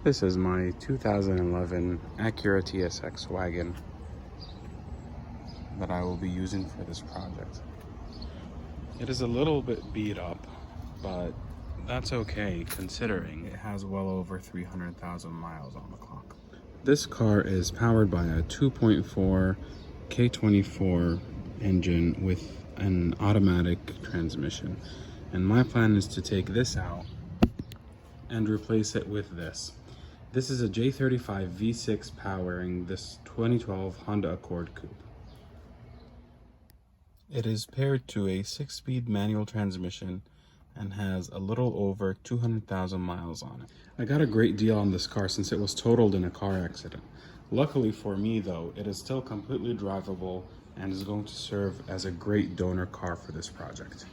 This is my 2011 Acura TSX Wagon that I will be using for this project. It is a little bit beat up, but that's okay considering it has well over 300,000 miles on the clock. This car is powered by a 2.4 K24 engine with an automatic transmission. And my plan is to take this out and replace it with this. This is a J35 V6 powering this 2012 Honda Accord Coupe. It is paired to a 6-speed manual transmission and has a little over 200,000 miles on it. I got a great deal on this car since it was totaled in a car accident. Luckily for me though, it is still completely drivable and is going to serve as a great donor car for this project.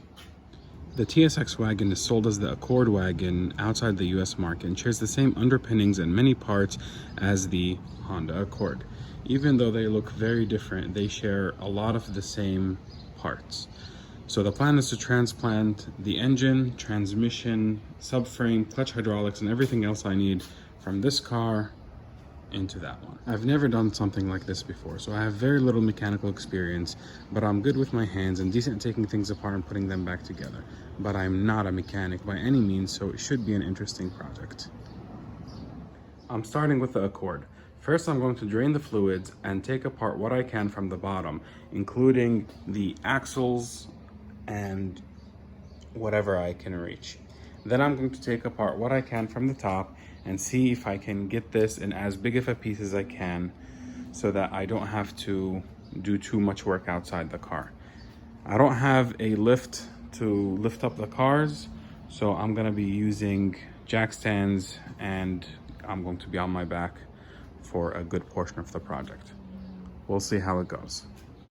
The TSX wagon is sold as the Accord wagon outside the US market and shares the same underpinnings and many parts as the Honda Accord. Even though they look very different, they share a lot of the same parts. So the plan is to transplant the engine, transmission, subframe, clutch hydraulics, and everything else I need from this car into that one. I've never done something like this before, so I have very little mechanical experience, but I'm good with my hands and decent at taking things apart and putting them back together. But I'm not a mechanic by any means, so it should be an interesting project. I'm starting with the Accord. First, I'm going to drain the fluids and take apart what I can from the bottom, including the axles and whatever I can reach. Then I'm going to take apart what I can from the top and see if I can get this in as big of a piece as I can so that I don't have to do too much work outside the car. I don't have a lift to lift up the cars, so I'm gonna be using jack stands and I'm going to be on my back for a good portion of the project. We'll see how it goes.